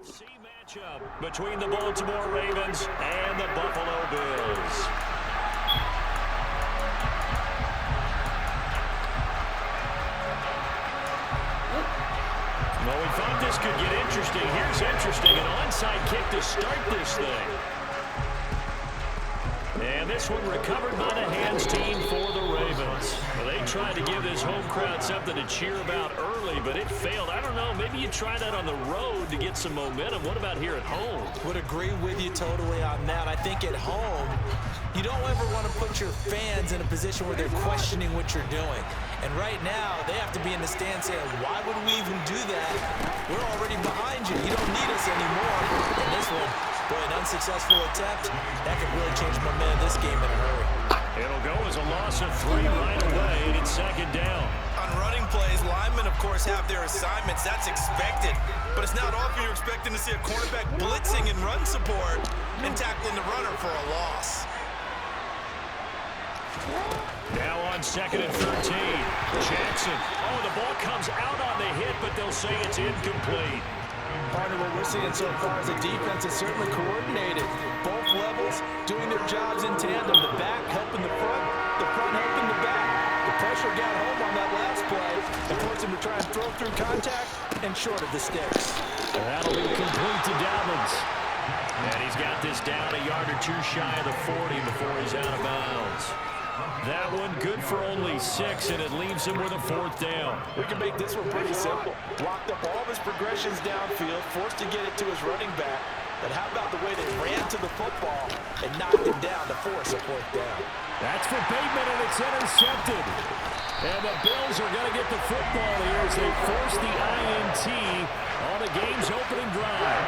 NFC matchup between the Baltimore Ravens and the Buffalo Bills. Well, we thought this could get interesting. Here's interesting. An onside kick to start this thing. And this one recovered by the hands team for the Ravens. Well, they tried to give this home crowd something to cheer about early, but it failed. I don't know. Maybe you try that on the road to get some momentum. What about here at home? Would agree with you totally on that. I think at home, you don't ever want to put your fans in a position where they're questioning what you're doing. And right now, they have to be in the stand saying, why would we even do that? We're already behind you. You don't need us anymore. And this one, boy, an unsuccessful attempt. That could really change the momentum of this game in a hurry. It'll go as a loss of 3 right away, and it's second down. On running plays, linemen, of course, have their assignments. That's expected. But it's not often you're expecting to see a cornerback blitzing in run support and tackling the runner for a loss. Now on second and 13. Jackson. Oh, the ball comes out on the hit, but they'll say it's incomplete. Part of what we're seeing so far is the defense is certainly coordinated. Both levels doing their jobs in tandem. The back helping the front helping the back. The pressure got home on that last play and forced him to try and throw through contact and short of the sticks. That'll be complete to Dobbins. And he's got this down a yard or two shy of the 40 before he's out of bounds. That one good for only 6, and it leaves him with a 4th down. We can make this one pretty simple. Blocked up all of his progressions downfield, forced to get it to his running back. But how about the way they ran to the football and knocked him down to force a 4th down? That's for Bateman, and it's intercepted. And the Bills are going to get the football here as they force the INT on the game's opening drive.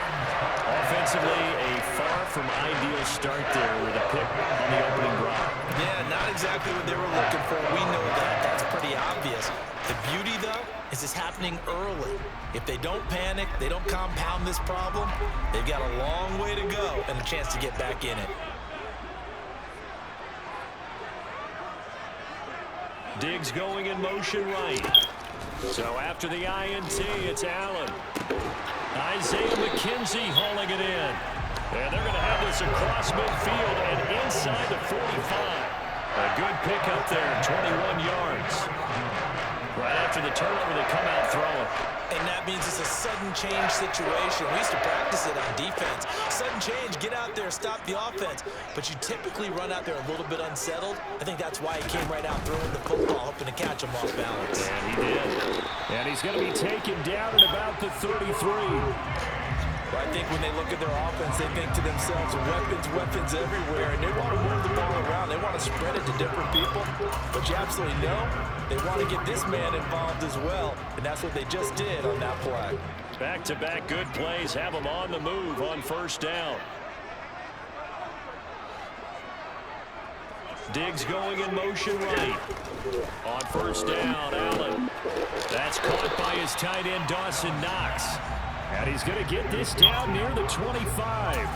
Offensively, a far from ideal start there with a pick on the opening drive. Yeah, not exactly what they were looking for. We know that. That's pretty obvious. The beauty, though, is it's happening early. If they don't panic, they don't compound this problem, they've got a long way to go and a chance to get back in it. Diggs going in motion right. So after the INT, it's Allen. Isaiah McKenzie hauling it in. And they're going to have this across midfield and inside the 45. A good pickup there, 21 yards. Right after the turnover, they come out throwing. And that means it's a sudden change situation. We used to practice it on defense. Sudden change, get out there, stop the offense. But you typically run out there a little bit unsettled. I think that's why he came right out throwing the football, hoping to catch him off balance. And he did. And he's going to be taken down at about the 33. Well, I think when they look at their offense, they think to themselves, weapons everywhere, and they want to move the ball around. They want to spread it to different people. But you absolutely know they want to get this man involved as well, and that's what they just did on that play. Back-to-back good plays have them on the move on first down. Diggs going in motion right. On first down, Allen. That's caught by his tight end, Dawson Knox. And he's going to get this down near the 25.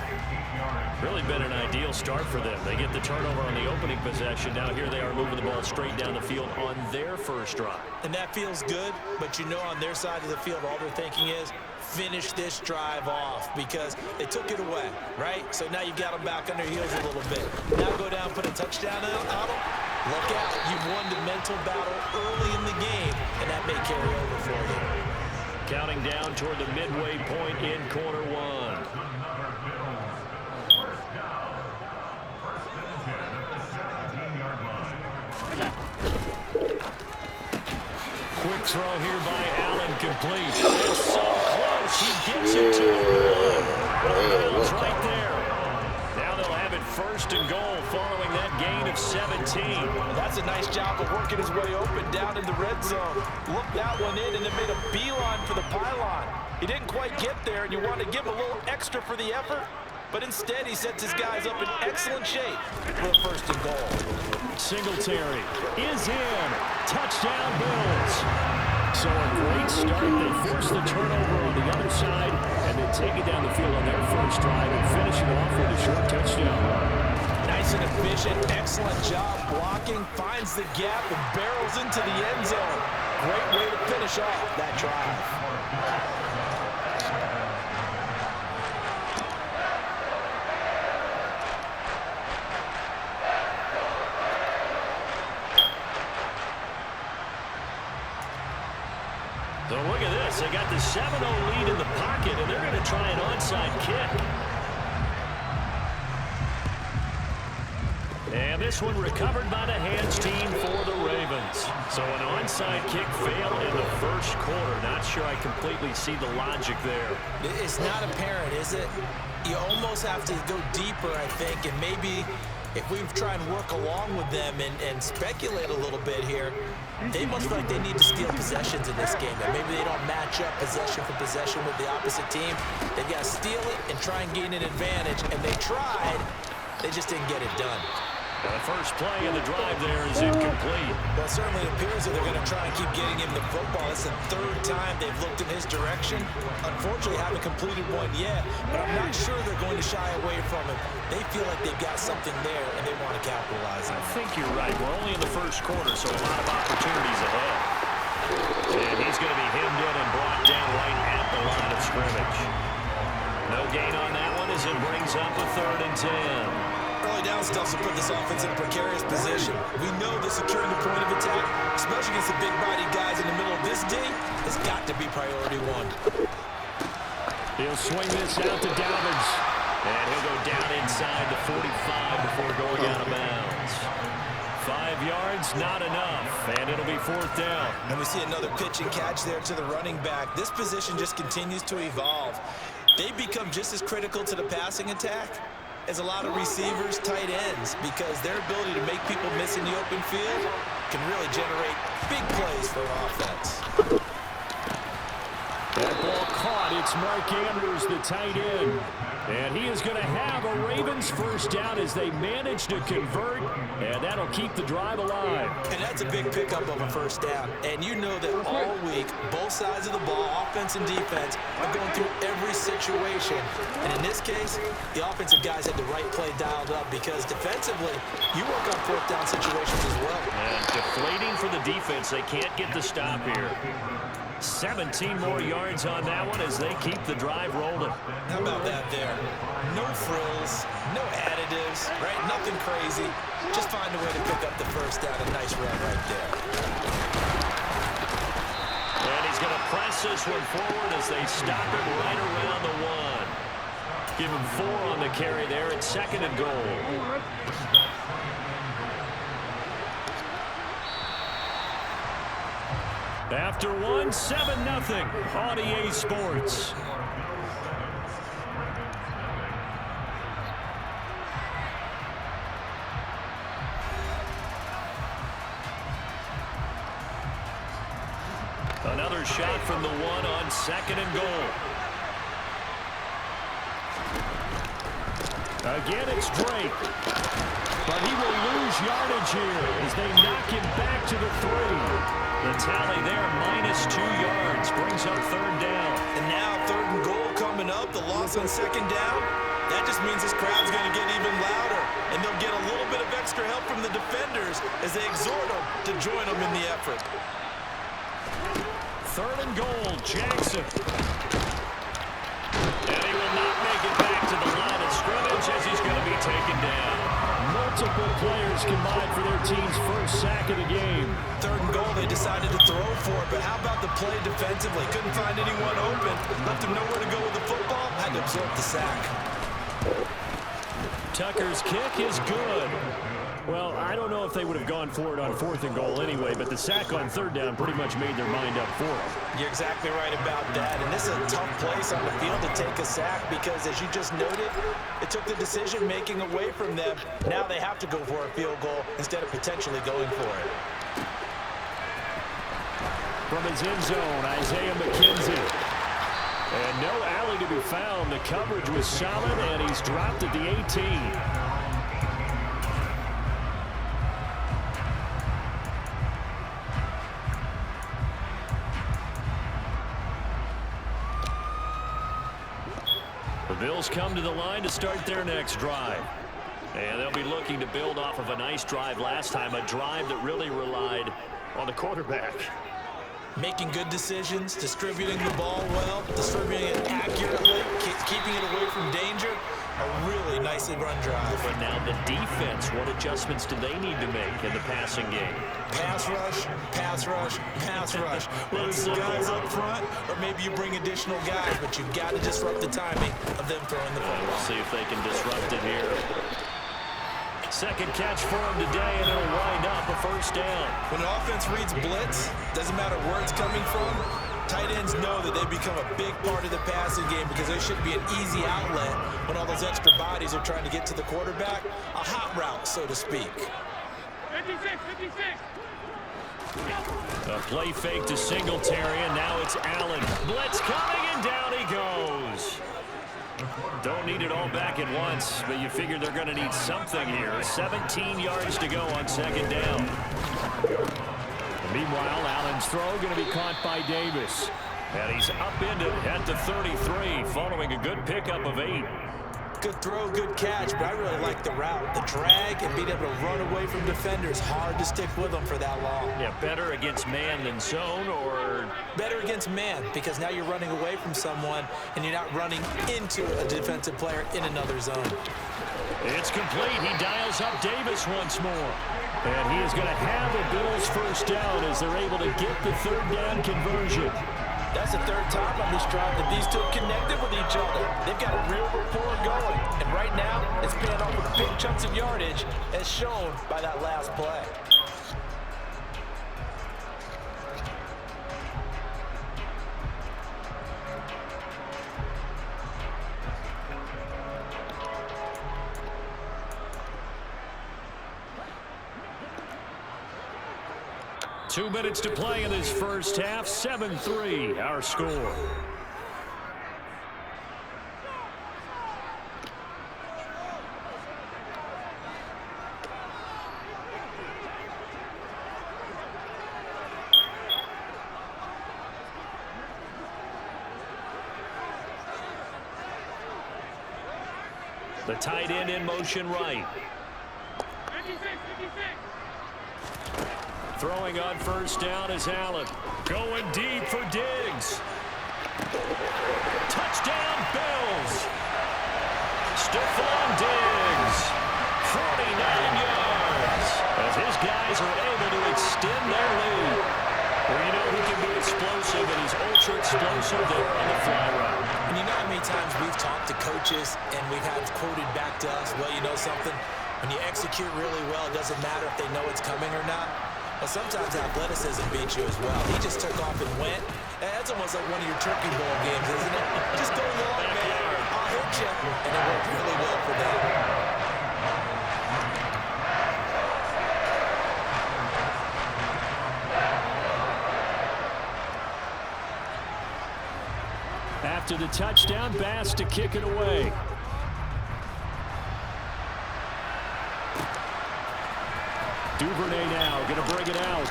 Really been an ideal start for them. They get the turnover on the opening possession. Now here they are moving the ball straight down the field on their first drive. And that feels good, but you know on their side of the field, all they're thinking is, finish this drive off because they took it away, right? So now you've got them back on their heels a little bit. Now go down, put a touchdown on them. Look out. You've won the mental battle early in the game, and that may carry over for you. Counting down toward the midway point in quarter one. Quick throw here by Allen, complete. It's so close, he gets it to the 1. Right there. Now they'll have it first and goal following that gain of 17. That's a nice job of working his way open down in the red zone. Looked that one in and then made a beeline for the pylon. He didn't quite get there, and you want to give him a little extra for the effort, but instead he sets his guys up in excellent shape for a first and goal. Singletary is in. Touchdown, Bills. So a great start. They force the turnover on the other side and then take it down the field on their first drive and finish it off with a short touchdown. Nice and efficient. Excellent job blocking. Finds the gap and barrels into the end zone. Great way to finish off that drive. a 7-0 lead in the pocket, and they're going to try an onside kick. And this one recovered by the hands team for the Ravens. So an onside kick fail in the first quarter. Not sure I completely see the logic there. It's not apparent, is it? You almost have to go deeper, I think, and maybe if we try and work along with them and speculate a little bit here, they must feel like they need to steal possessions in this game, and maybe they don't match up possession for possession with the opposite team. They've got to steal it and try and gain an advantage, and they tried. They just didn't get it done. The first play of the drive there is incomplete. Well, it certainly appears that they're going to try and keep getting him the football. It's the third time they've looked in his direction. Unfortunately, haven't completed one yet, but I'm not sure they're going to shy away from him. They feel like they've got something there, and they want to capitalize on it. I think you're right. We're only in the first quarter, so a lot of opportunities ahead. And he's going to be hemmed in and brought down right at the line of scrimmage. No gain on that one as it brings up a 3rd and 10. Early down stuff will put this offense in a precarious position. We know that securing the point of attack, especially against the big-bodied guys in the middle of this D, has got to be priority one. He'll swing this out to Dobbins. And he'll go down inside the 45 before going out of bounds. 5 yards, not enough, and it'll be 4th down. And we see another pitch and catch there to the running back. This position just continues to evolve. They become just as critical to the passing attack as a lot of receivers, tight ends, because their ability to make people miss in the open field can really generate big plays for an offense. That ball caught. It's Mark Andrews, the tight end. And he is going to have a Ravens first down as they manage to convert, and that'll keep the drive alive. And that's a big pickup of a first down. And you know that all week, both sides of the ball, offense and defense, are going through every situation. And in this case, the offensive guys had the right play dialed up because defensively, you work on 4th down situations as well. And deflating for the defense. They can't get the stop here. 17 more yards on that one as they keep the drive rolling. How about that there? No frills, no additives, right? Nothing crazy. Just find a way to pick up the first down. A nice run right there. And he's going to press this one forward as they stop him right around the 1. Give him 4 on the carry there. It's 2nd and goal. After 1, 7-0 on EA Sports. Another shot from the 1 on 2nd and goal. Again, it's Drake. But he will lose yardage here as they knock him back to the 3. The tally there, -2 yards, brings up 3rd down. And now 3rd and goal coming up, the loss on 2nd down. That just means this crowd's going to get even louder, and they'll get a little bit of extra help from the defenders as they exhort them to join them in the effort. 3rd and goal, Jackson. And he will not make it back to the line of scrimmage as he's going to be taken down. Multiple players combined for their team's first sack of the game. 3rd and goal, they decided to throw for it, but how about the play defensively? Couldn't find anyone open, left him nowhere to go with the football, had to absorb the sack. Tucker's kick is good. Well, I don't know if they would have gone for it on 4th and goal anyway, but the sack on 3rd down pretty much made their mind up for them. You're exactly right about that, and this is a tough place on the field to take a sack because, as you just noted, it took the decision-making away from them. Now they have to go for a field goal instead of potentially going for it. From his end zone, Isaiah McKenzie. And no alley to be found. The coverage was solid, and he's dropped at the 18. The Bills come to the line to start their next drive. And they'll be looking to build off of a nice drive last time, a drive that really relied on the quarterback. Making good decisions, distributing the ball well, distributing it accurately, keeping it away from danger. A really nicely run drive. But now the defense, what adjustments do they need to make in the passing game? Pass rush, pass rush, pass rush. Whether it's guys up front or maybe you bring additional guys, but you've got to disrupt the timing of them throwing the football. We'll see if they can disrupt it here. Second catch for him today, and it'll wind up a first down. When an offense reads blitz, doesn't matter where it's coming from, tight ends know that they become a big part of the passing game because there should be an easy outlet when all those extra bodies are trying to get to the quarterback. A hot route, so to speak. 56, 56. A play fake to Singletary, and now it's Allen. Blitz coming, and down he goes. Don't need it all back at once, but you figure they're going to need something here. 17 yards to go on second down. Meanwhile, Allen's throw going to be caught by Davis. And he's upended at the 33, following a good pickup of 8. Good throw, good catch, but I really like the route. The drag and being able to run away from defenders. Hard to stick with them for that long. Yeah, better against man than zone, or? Better against man, because now you're running away from someone and you're not running into a defensive player in another zone. It's complete. He dials up Davis once more. And he is going to have a Bills first down as they're able to get the third down conversion. That's the third time on this drive that these two connected with each other. They've got a real rapport going. And right now, it's paying off with big chunks of yardage, as shown by that last play. Two minutes to play in this first half. 7-3, our score. The tight end in motion right. 56, 56. Throwing on first down is Allen. Going deep for Diggs. Touchdown, Bills. Stephon Diggs. 49 yards. As his guys are able to extend their lead. Well, you know who can be explosive, and he's ultra explosive there on the fly route. And you know how many times we've talked to coaches and we've had quoted back to us, well, you know something? When you execute really well, it doesn't matter if they know it's coming or not. But sometimes athleticism beats you as well. He just took off and went. That's almost like one of your turkey bowl games, isn't it? Just go long, man. I'll hit you. And it worked really well for them. After the touchdown, Bass to kick it away. Duvernay now going to bring it out.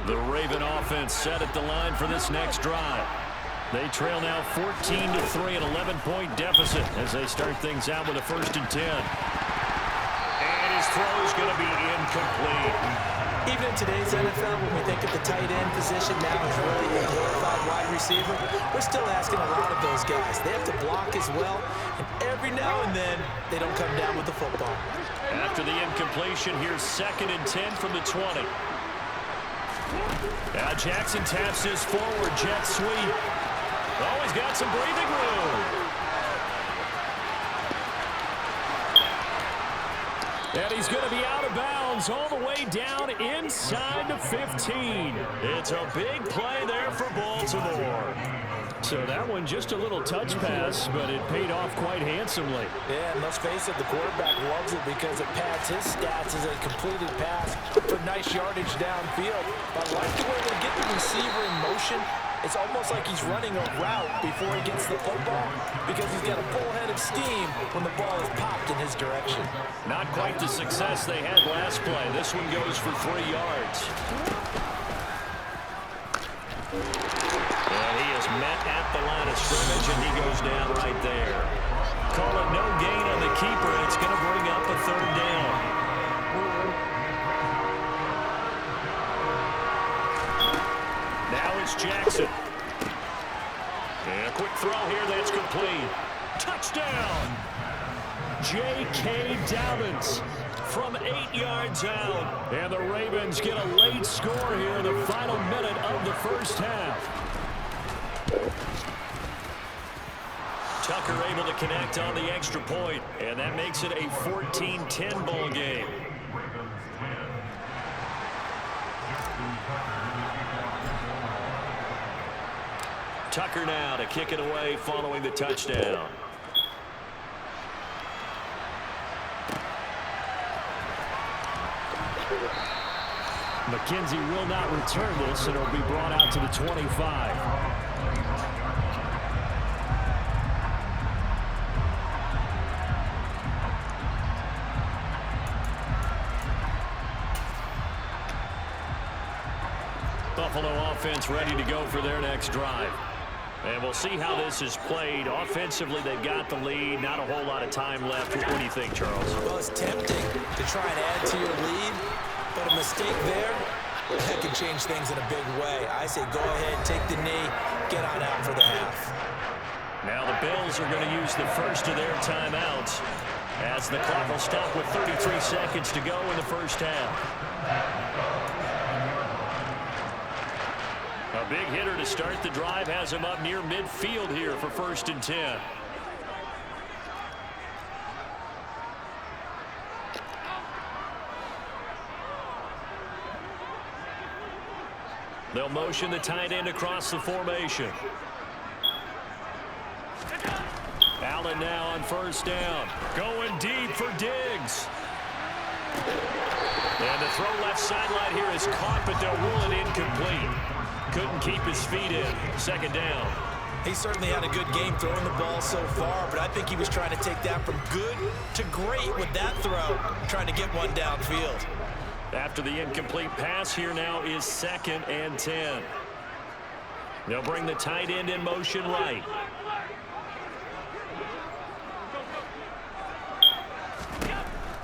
The Raven offense set at the line for this next drive. They trail now 14-3, an 11-point deficit as they start things out with a 1st and 10. Throw is going to be incomplete. Even in today's NFL, when we think of the tight end position now as really a glorified wide receiver, we're still asking a lot of those guys. They have to block as well, and every now and then, they don't come down with the football. After the incompletion, here's 2nd and 10 from the 20. Now Jackson taps his forward jet sweep. Oh, he's got some breathing room. And he's going to be out of bounds all the way down inside the 15. It's a big play there for Baltimore. So that one just a little touch pass, but it paid off quite handsomely. Yeah, and let's face it, the quarterback loves it because it pads his stats as a completed pass for nice yardage downfield. I like the way they get the receiver in motion. It's almost like he's running a route before he gets the football because he's got a full head of steam when the ball is popped in his direction. Not quite the success they had last play. This one goes for 3 yards. And he is met at the line of scrimmage, and he goes down right there. call it no gain on the keeper, and it's going to bring up a third down. Now it's Jackson. And a quick throw here that's complete. Touchdown! J.K. Dobbins from 8 yards out. And the Ravens get a late score here in the final minute of the first half. Tucker able to connect on the extra point, and that makes it a 14-10 ball game. Tucker now to kick it away following the touchdown. McKenzie will not return this, and it'll be brought out to the 25. Buffalo offense ready to go for their next drive. And we'll see how this is played. Offensively, they've got the lead. Not a whole lot of time left. What do you think, Charles? Well, it's tempting to try and add to your lead, but a mistake there, that can change things in a big way. I say go ahead, take the knee, get on out for the half. Now the Bills are going to use the first of their timeouts as the clock will stop with 33 seconds to go in the first half. A big hitter to start the drive has him up near midfield here for 1st and 10. They'll motion the tight end across the formation. Allen now on 1st down. Going deep for Diggs. And the throw left sideline here is caught, but they'll rule it incomplete. Couldn't keep his feet in. 2nd down. He certainly had a good game throwing the ball so far, but I think he was trying to take that from good to great with that throw, trying to get one downfield. After the incomplete pass, here now is 2nd and 10. They'll bring the tight end in motion right.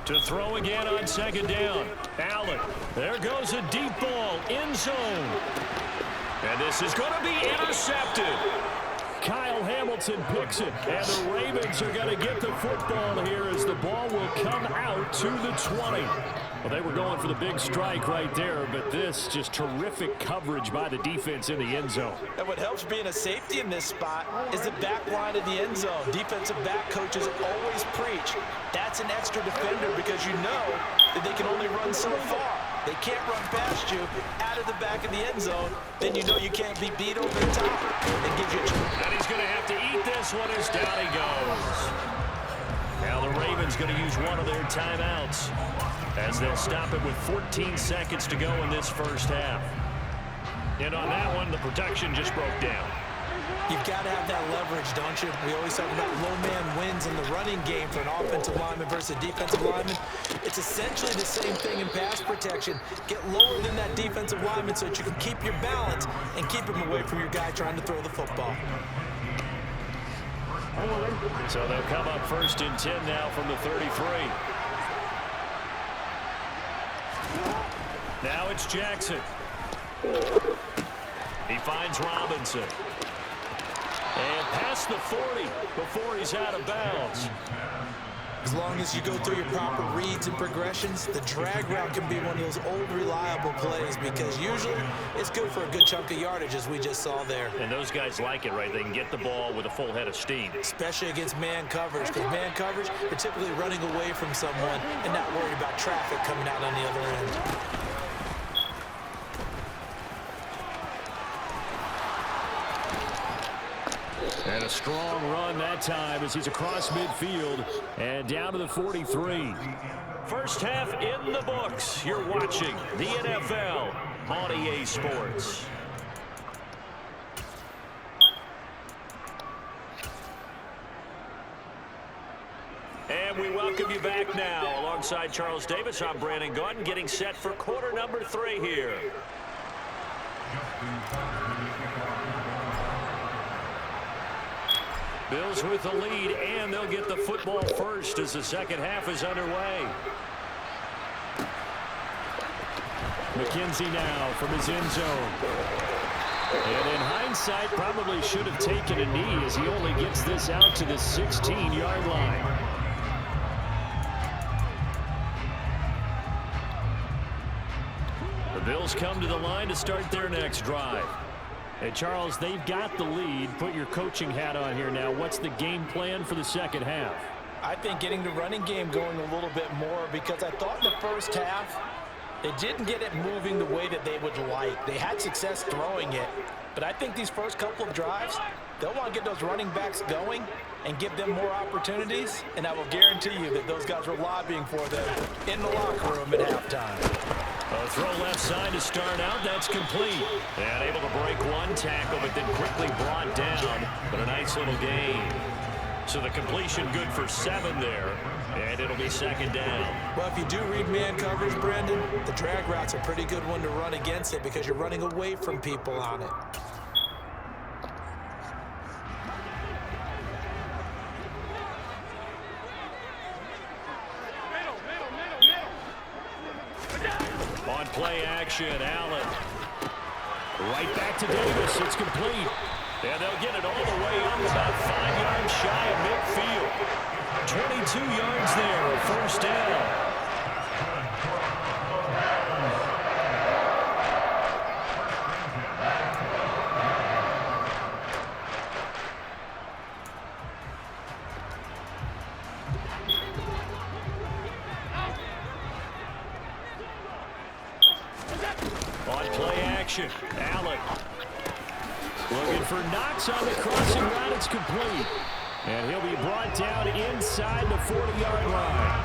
To throw again on 2nd down. Allen. There goes a deep ball. End zone. And this is going to be intercepted. Kyle Hamilton picks it. And the Ravens are going to get the football here as the ball will come out to the 20. Well, they were going for the big strike right there, but this just terrific coverage by the defense in the end zone. And what helps being a safety in this spot is the back line of the end zone. Defensive back coaches always preach. That's an extra defender because you know that they can only run so far. They can't run past you out of the back of the end zone. Then you know you can't be beat over the top. It gives you a chance. And he's going to have to eat this one as down he goes. Now the Ravens going to use one of their timeouts as they'll stop it with 14 seconds to go in this first half. And on that one, the protection just broke down. You've got to have that leverage, don't you? We always talk about low man wins in the running game for an offensive lineman versus a defensive lineman. It's essentially the same thing in pass protection. Get lower than that defensive lineman so that you can keep your balance and keep him away from your guy trying to throw the football. So they'll come up 1st and 10 now from the 33. Now it's Jackson. He finds Robinson. And past the 40 before he's out of bounds. As long as you go through your proper reads and progressions, the drag route can be one of those old reliable plays because usually it's good for a good chunk of yardage as we just saw there. And those guys like it, right? They can get the ball with a full head of steam. Especially against man coverage, because man coverage, you're typically running away from someone and not worried about traffic coming out on the other end. And a strong run that time as he's across midfield and down to the 43. First half in the books. You're watching the NFL on EA Sports. And we welcome you back now. Alongside Charles Davis, I'm Brandon Gordon, getting set for quarter number 3 here. Bills with the lead, and they'll get the football first as the second half is underway. McKenzie now from his end zone. And in hindsight, probably should have taken a knee as he only gets this out to the 16-yard line. The Bills come to the line to start their next drive. Hey, Charles, they've got the lead. Put your coaching hat on here now. What's the game plan for the second half? I think getting the running game going a little bit more, because I thought in the first half they didn't get it moving the way that they would like. They had success throwing it, but I think these first couple of drives, they'll want to get those running backs going and give them more opportunities, and I will guarantee you that those guys were lobbying for them in the locker room at halftime. A throw left side to start out. That's complete. And able to break one tackle, but then quickly brought down. But a nice little gain. So the completion good for 7 there. And it'll be second down. Well, if you do read man coverage, Brandon, the drag route's a pretty good one to run against it because you're running away from people on it. On play action, Allen. Right back to Davis. It's complete. And they'll get it all the way up about 5 yards shy of midfield. 22 yards there, a first down. On play action, Allen. Looking for Knox on the crossing route. It's complete. And he'll be brought down inside the 40-yard line.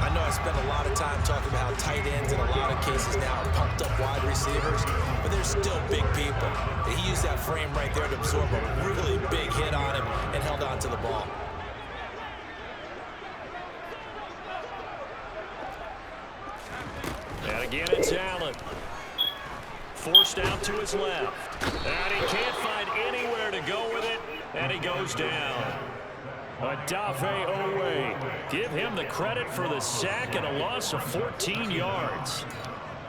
I know I spent a lot of time talking about how tight ends in a lot of cases now are pumped up wide receivers, but they're still big people. He used that frame right there to absorb a really big hit on him and held on to the ball. And again, it's Allen. Forced out to his left. And he can't find anywhere to go with it. And he goes down. Odafe Owe. Give him the credit for the sack and a loss of 14 yards.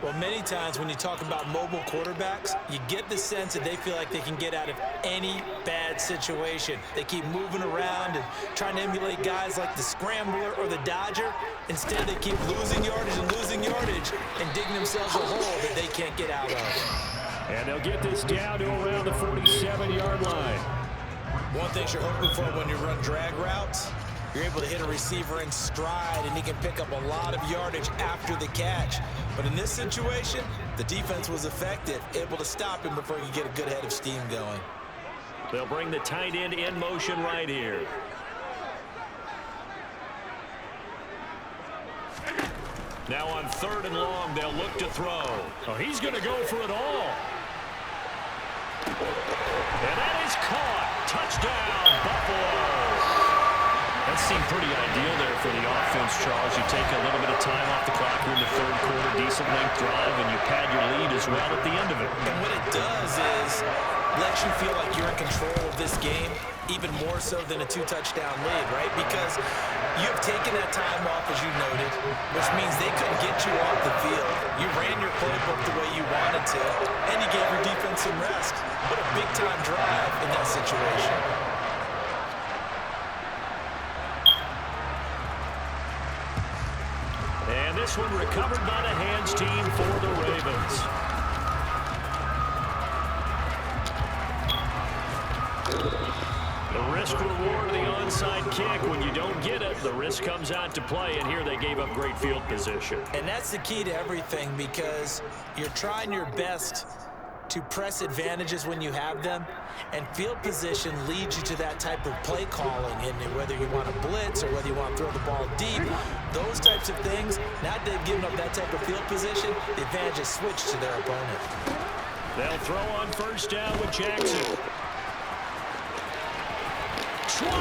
Well, many times when you talk about mobile quarterbacks, you get the sense that they feel like they can get out of any bad situation. They keep moving around and trying to emulate guys like the scrambler or the dodger. Instead, they keep losing yardage and digging themselves a hole that they can't get out of. And they'll get this down to around the 47-yard line. One thing you're hoping for when you run drag routes, you're able to hit a receiver in stride, and he can pick up a lot of yardage after the catch. But in this situation, the defense was effective, able to stop him before he could get a good head of steam going. They'll bring the tight end in motion right here. Now on 3rd and long, they'll look to throw. Oh, he's going to go for it all. And that is caught. Touchdown, Buffalo. That seemed pretty ideal there for the offense, Charles. You take a little bit of time off the clock here in the 3rd quarter, decent length drive, and you pad your lead as well at the end of it. And what it does is lets you feel like you're in control of this game, even more so than a 2-touchdown lead, right? Because you've taken that time off, as you noted, which means they couldn't get you off the field. You ran your playbook the way you wanted to, and you gave your defense some rest. What a big-time drive in that situation. And this one recovered by the hands team for the Ravens. The risk reward of the onside kick. When you don't get it, the risk comes out to play, and here they gave up great field position. And that's the key to everything, because you're trying your best to press advantages when you have them, and field position leads you to that type of play calling. And whether you want to blitz or whether you want to throw the ball deep, those types of things, now that they've given up that type of field position, the advantage is switched to their opponent. They'll throw on 1st down with Jackson. 20.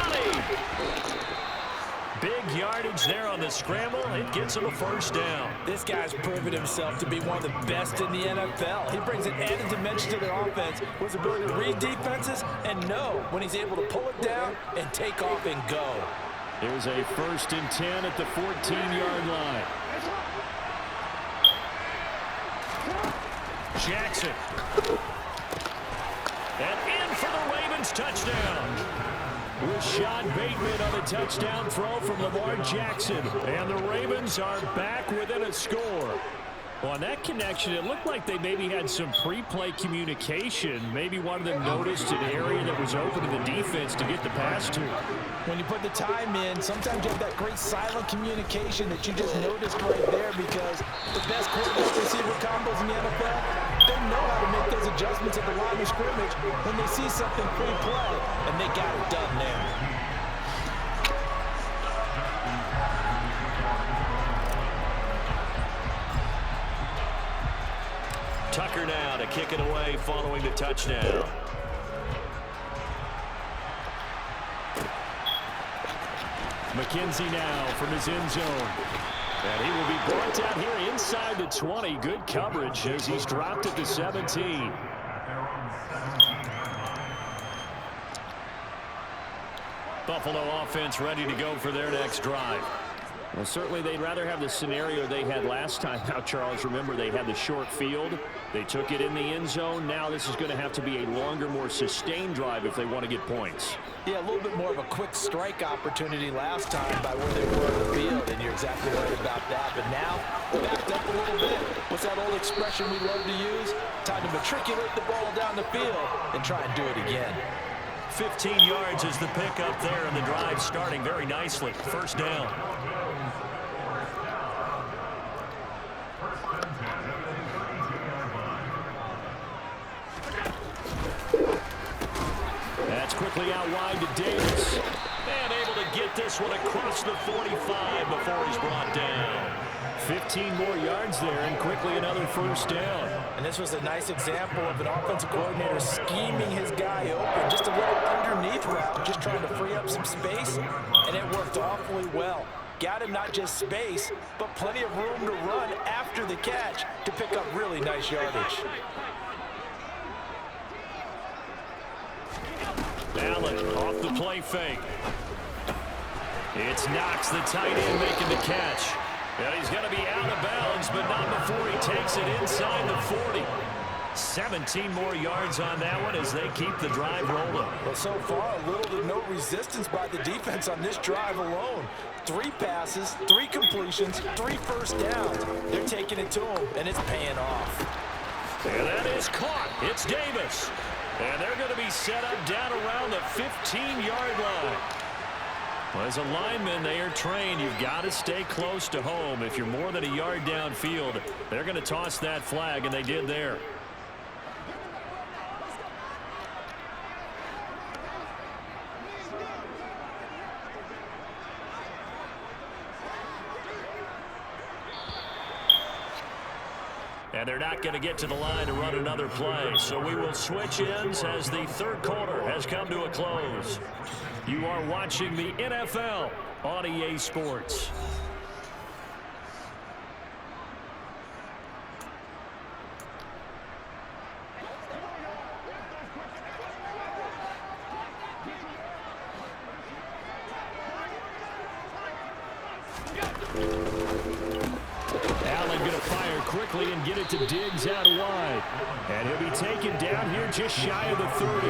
Big yardage there on the scramble. It gets him a first down. This guy's proven himself to be one of the best in the NFL. He brings an added dimension to their offense with his ability to read defenses and know when he's able to pull it down and take off and go. Here's a 1st and 10 at the 14-yard line. Jackson. And in for the Ravens touchdown. Rashad Bateman on the touchdown throw from Lamar Jackson. And the Ravens are back within a score. Well, on that connection, it looked like they maybe had some pre-play communication. Maybe one of them noticed an area that was open to the defense to get the pass to. When you put the time in, sometimes you have that great silent communication that you just noticed right there, because the best quarterback receiver combos in the NFL, they know how to make those adjustments at the line of scrimmage when they see something pre-play, and they got it done there. Tucker now to kick it away following the touchdown. McKenzie now from his end zone. And he will be brought down here inside the 20. Good coverage as he's dropped at the 17. Buffalo offense ready to go for their next drive. Well, certainly they'd rather have the scenario they had last time. Now, Charles, remember, they had the short field. They took it in the end zone. Now this is going to have to be a longer, more sustained drive if they want to get points. Yeah, a little bit more of a quick strike opportunity last time by where they were on the field, and you're exactly right about that. But now, backed up a little bit. What's that old expression we love to use? Time to matriculate the ball down the field and try and do it again. 15 yards is the pickup there, and the drive starting very nicely. First down. That's quickly out wide to Davis. And able to get this one across the 45 before he's brought down. 15 more yards there, and quickly another first down. And this was a nice example of an offensive coordinator scheming his guy open. Just a little underneath route, just trying to free up some space, and it worked awfully well. Got him not just space, but plenty of room to run after the catch to pick up really nice yardage. Allen off the play fake. It's Knox, the tight end, making the catch. And he's going to be out of bounds, but not before he takes it inside the 40. 17 more yards on that one as they keep the drive rolling. Well, so far, little to no resistance by the defense on this drive alone. 3 passes, 3 completions, 3 first downs. They're taking it to him, and it's paying off. And that is caught. It's Davis. And they're going to be set up down around the 15-yard line. Well, as a lineman, they are trained. You've got to stay close to home. If you're more than a yard downfield, they're going to toss that flag, and they did there. And they're not going to get to the line to run another play. So we will switch ends as the third quarter has come to a close. You are watching the NFL on EA Sports. Allen going to fire quickly and get it to Diggs out wide. And he'll be taken down here just shy of the 30.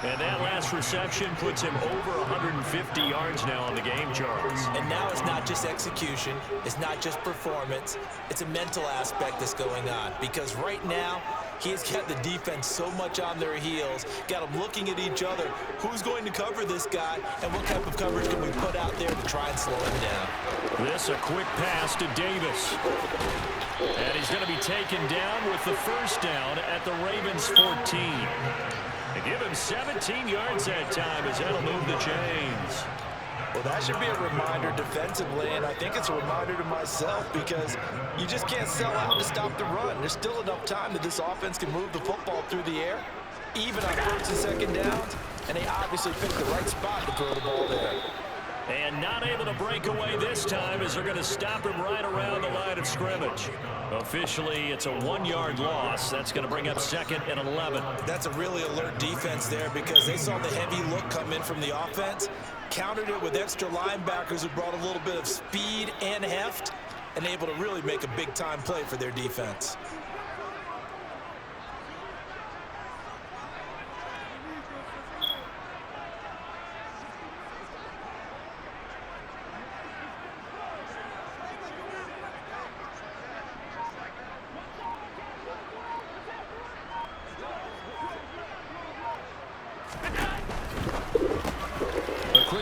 And that last reception puts him over 150 yards now on the game, Charles. And now it's not just execution. It's not just performance. It's a mental aspect that's going on. Because right now, he's got the defense so much on their heels, got them looking at each other. Who's going to cover this guy, and what type of coverage can we put out there to try and slow him down? This a quick pass to Davis. And he's going to be taken down with the first down at the Ravens 14. They give him 17 yards that time as that'll move the chains. Well, that should be a reminder defensively, and I think it's a reminder to myself, because you just can't sell out to stop the run. There's still enough time that this offense can move the football through the air, even on first and second downs, and they obviously picked the right spot to throw the ball there. And not able to break away this time as they're going to stop him right around the line of scrimmage. Officially, it's a 1-yard loss. That's going to bring up 2nd and 11. That's a really alert defense there because they saw the heavy look come in from the offense, countered it with extra linebackers who brought a little bit of speed and heft, and able to really make a big-time play for their defense.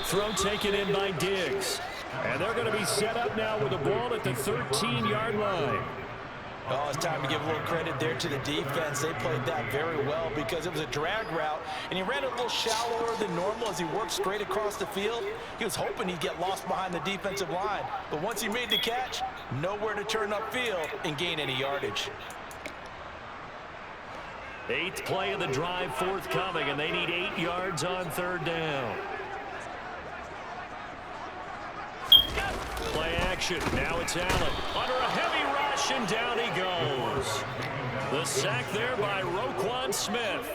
Throw taken in by Diggs. And they're going to be set up now with the ball at the 13-yard line. Oh, it's time to give a little credit there to the defense. They played that very well because it was a drag route, and he ran it a little shallower than normal as he worked straight across the field. He was hoping he'd get lost behind the defensive line. But once he made the catch, nowhere to turn upfield and gain any yardage. 8th play of the drive forthcoming, and they need 8 yards on 3rd down. Play action. Now it's Allen. Under a heavy rush, and down he goes. The sack there by Roquan Smith.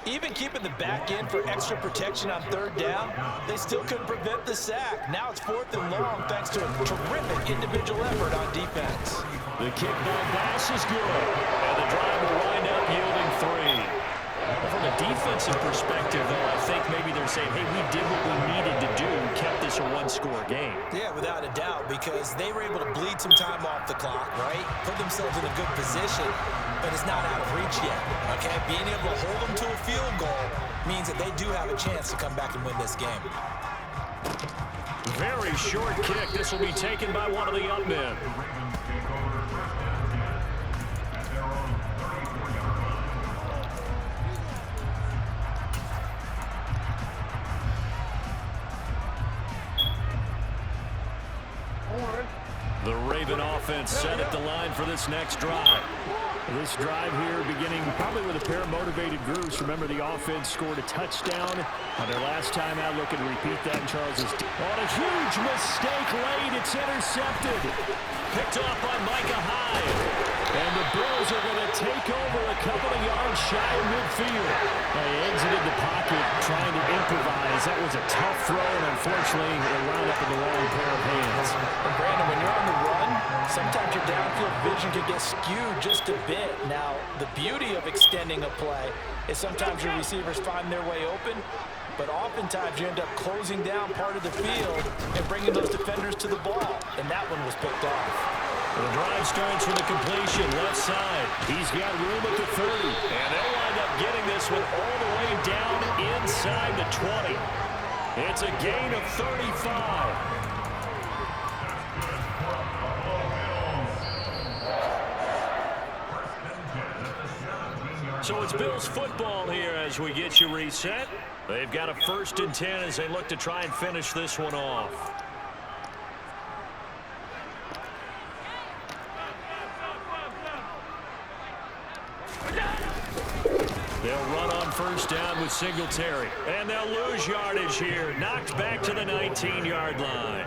Even keeping the back end for extra protection on 3rd down, they still couldn't prevent the sack. Now it's 4th and long thanks to a terrific individual effort on defense. The kick by Bass is good, and the drive will wind up yielding 3. From a defensive perspective, though, I think maybe they're saying, hey, we did what we needed to do, kept this a 1-score game. Yeah, without a doubt, because they were able to bleed some time off the clock, right? Put themselves in a good position, but it's not out of reach yet, okay? Being able to hold them to a field goal means that they do have a chance to come back and win this game. Very short kick. This will be taken by one of the up men. The Raven offense set at the line for this next drive. This drive here beginning probably with a pair of motivated groups. Remember, the offense scored a touchdown on their last time out. Looking to repeat that in Charles's. On a huge mistake late. It's intercepted. Picked off by Micah Hyde. And the Bills are going to take over a couple of yards shy of midfield. They exited the pocket trying to improvise. That was a tough throw, and unfortunately, it wound up in the wrong pair of hands. And Brandon, when you're on the run, sometimes your downfield vision can get skewed just a bit. Now, the beauty of extending a play is sometimes your receivers find their way open, but oftentimes you end up closing down part of the field and bringing those defenders to the ball, and that one was picked off. The drive starts with a completion left side. He's got room at the 30. And they'll wind up getting this one all the way down inside the 20. It's a gain of 35. So it's Bills football here as we get you reset. They've got a 1st and 10 as they look to try and finish this one off. They'll run on 1st down with Singletary. And they'll lose yardage here. Knocked back to the 19-yard line.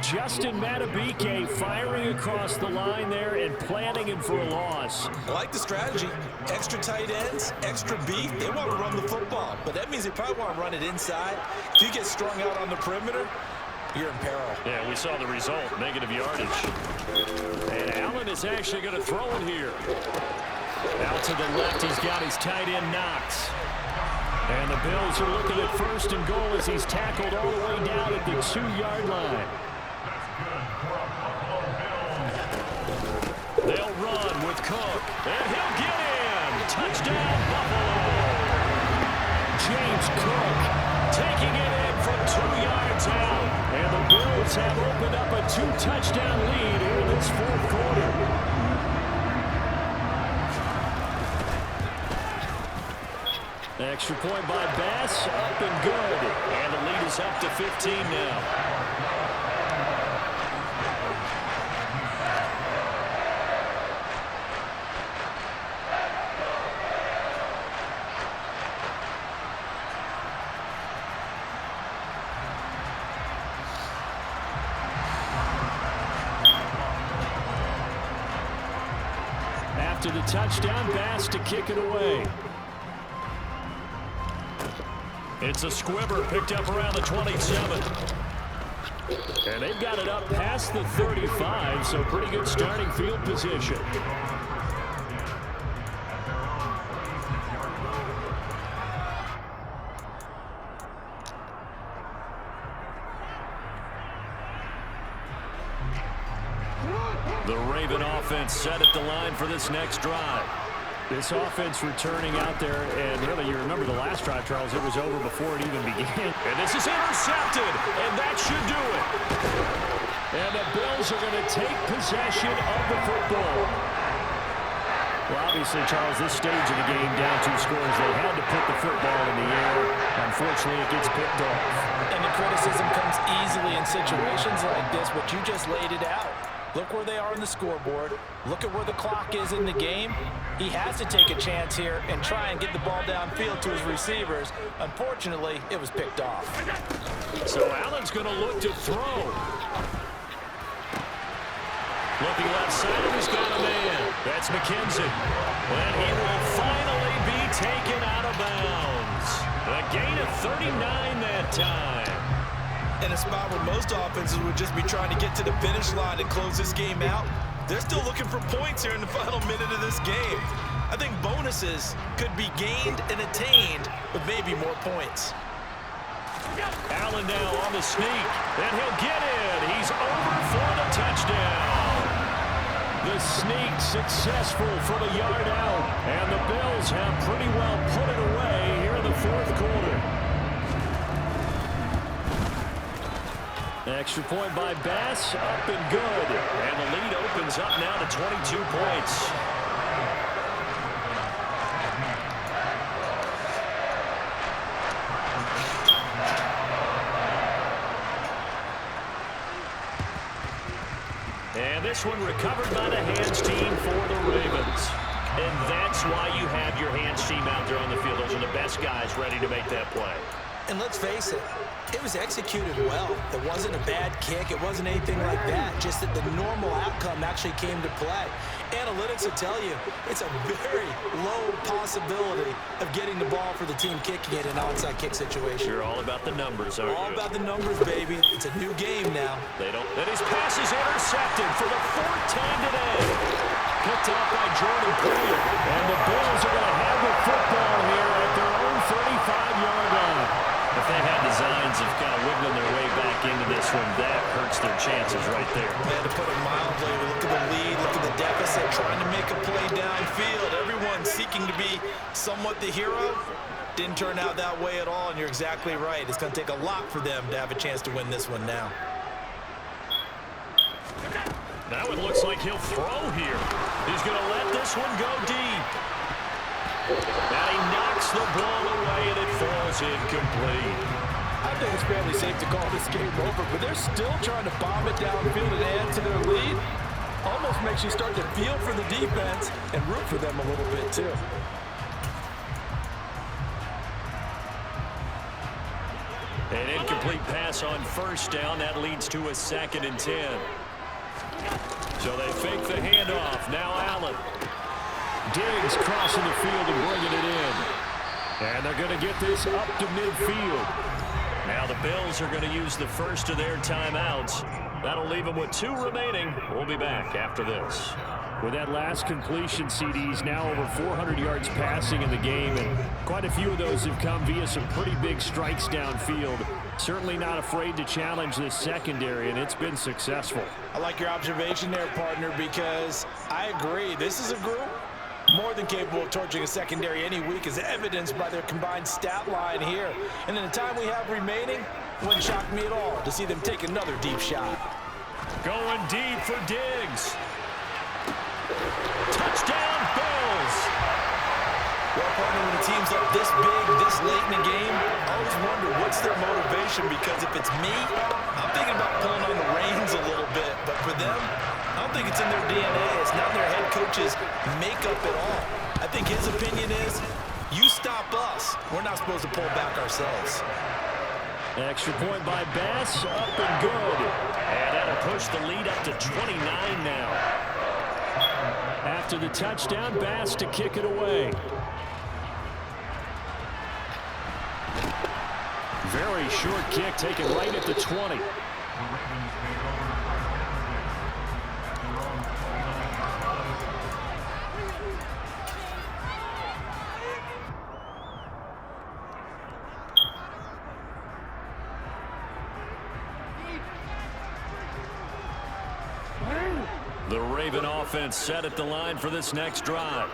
Justin Matabike firing across the line there and planting him for a loss. I like the strategy. Extra tight ends, extra beef. They want to run the football, but that means they probably want to run it inside. If you get strung out on the perimeter, you're in peril. Yeah, we saw the result, negative yardage. And Allen is actually going to throw it here. Out to the left, he's got his tight end Knox. And the Bills are looking at 1st and goal as he's tackled all the way down at the 2-yard line. They'll run with Cook, and he'll get in. Touchdown, Buffalo. James Cook taking it in from 2 yards out. And the Bills have opened up a 2-touchdown lead here in this 4th quarter. Extra point by Bass, up and good. And the lead is up to 15 now. to the touchdown pass to kick it away. It's a squibber picked up around the 27. And they've got it up past the 35, so pretty good starting field position. The Raven offense set at the line for this next drive. This offense returning out there, and really, you remember the last drive, Charles, it was over before it even began. And this is intercepted, and that should do it. And the Bills are going to take possession of the football. Well, obviously, Charles, this stage of the game, down 2 scores, they had to put the football in the air. Unfortunately, it gets picked off. And the criticism comes easily in situations like this, but you just laid it out. Look where they are on the scoreboard. Look at where the clock is in the game. He has to take a chance here and try and get the ball downfield to his receivers. Unfortunately, it was picked off. So Allen's going to look to throw. Looking left side, he's got a man. That's McKenzie. And he will finally be taken out of bounds. A gain of 39 that time. In a spot where most offenses would just be trying to get to the finish line and close this game out, they're still looking for points here in the final minute of this game. I think bonuses could be gained and attained with maybe more points. Allen now on the sneak, and he'll get in. He's over for the touchdown. The sneak successful for the yard out, and the Bills have pretty well put it away here in the 4th quarter. Extra point by Bass, up and good. And the lead opens up now to 22 points. And this one recovered by the hands team for the Ravens. And that's why you have your hands team out there on the field. Those are the best guys ready to make that play. And let's face it was executed well. It wasn't a bad kick. It wasn't anything like that. Just that the normal outcome actually came to play. Analytics will tell you it's a very low possibility of getting the ball for the team kicking it in an onside kick situation. You're all about the numbers, aren't you? All about the numbers, baby. It's a new game now. And his pass is intercepted for the 4th time today. Picked up by Jordan Poole. And the Bills are going to have the football here at their own 35-yard line. If they had designs of kind of wiggling their way back into this one, that hurts their chances right there. They had to put it mildly. Look at the lead, look at the deficit, trying to make a play downfield. Everyone seeking to be somewhat the hero. Didn't turn out that way at all, and you're exactly right. It's going to take a lot for them to have a chance to win this one now. Now it looks like he'll throw here. He's going to let this one go deep. And he knocks the ball away, and it falls incomplete. I think it's fairly safe to call this game over, but they're still trying to bomb it downfield and add to their lead. Almost makes you start to feel for the defense and root for them a little bit, too. An incomplete pass on 1st down. That leads to a 2nd and 10. So they fake the handoff. Now Allen. Diggs crossing the field and bringing it in. And they're going to get this up to midfield. Now the Bills are going to use the first of their timeouts. That'll leave them with 2 remaining. We'll be back after this. With that last completion, CDs now over 400 yards passing in the game, and quite a few of those have come via some pretty big strikes downfield. Certainly not afraid to challenge this secondary, and it's been successful. I like your observation there, partner, because I agree. This is a group more than capable of torching a secondary any week, as evidenced by their combined stat line here. And in the time we have remaining, it wouldn't shock me at all to see them take another deep shot. Going deep for Diggs. Touchdown, Bills! Well, partner, when a team's up this big, this late in the game, I always wonder what's their motivation, because if it's me, I'm thinking about pulling on the reins a little bit. But for them, I don't think it's in their DNA. It's not in their head coach's makeup at all. I think his opinion is, you stop us, we're not supposed to pull back ourselves. Extra point by Bass, up and good. And that'll push the lead up to 29 now. After the touchdown, Bass to kick it away. Very short kick taken right at the 20. The Raven offense set at the line for this next drive.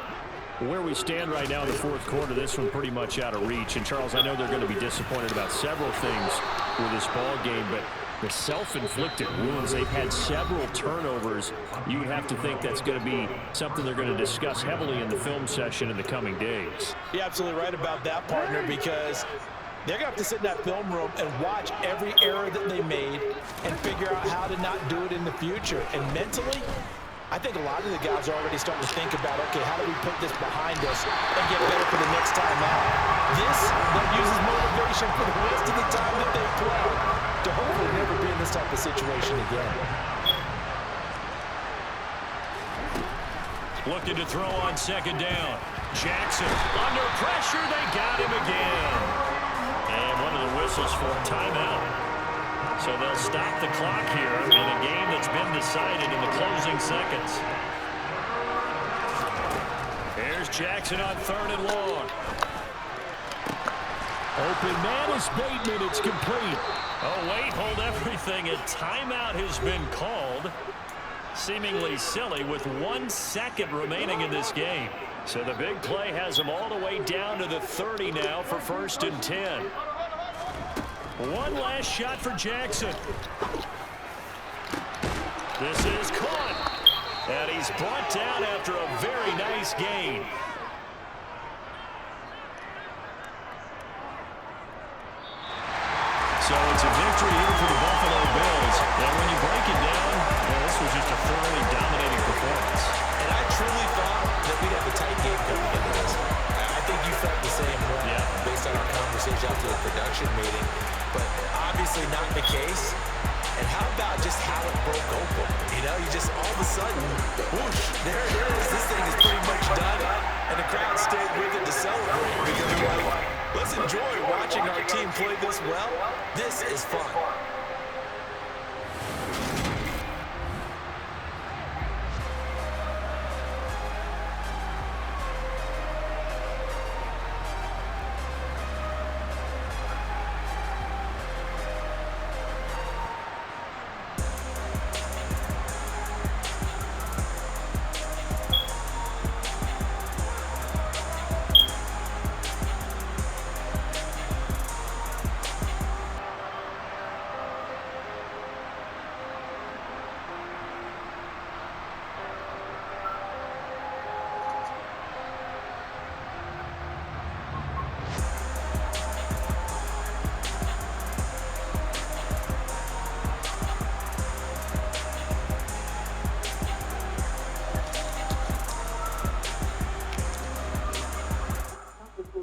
Where we stand right now in the fourth quarter, this one pretty much out of reach. And, Charles, I know they're going to be disappointed about several things with this ball game, but the self-inflicted wounds, they've had several turnovers. You would have to think that's going to be something they're going to discuss heavily in the film session in the coming days. You're absolutely right about that, partner, because they're going to have to sit in that film room and watch every error that they made and figure out how to not do it in the future. And mentally, I think a lot of the guys are already starting to think about, okay, how do we put this behind us and get better for the next time out? This they'll use as motivation for the rest of the time that they play to hopefully never be in this type of situation again. Looking to throw on second down. Jackson under pressure. They got him again. And one of the whistles for a timeout. So they'll stop the clock here in a game that's been decided in the closing seconds. Here's Jackson on 3rd and long. Open man is Bateman. It's complete. Oh, wait, hold everything. A timeout has been called. Seemingly silly with 1 second remaining in this game. So the big play has them all the way down to the 30 now for 1st and 10. One last shot for Jackson. This is caught. And he's brought down after a very nice gain. So it's a victory here for the Buffalo Bills. And when you break it down, well, this was just a thoroughly dominating performance. And I truly thought that we'd have a tight game coming into this. I think you felt the same way based on our conversation after the production meeting. But obviously not the case. And how about just how it broke open? You know, you just all of a sudden, whoosh, there it is. This thing is pretty much done. And the crowd stayed with it to celebrate because they're like, let's enjoy watching our team play this well. This is fun.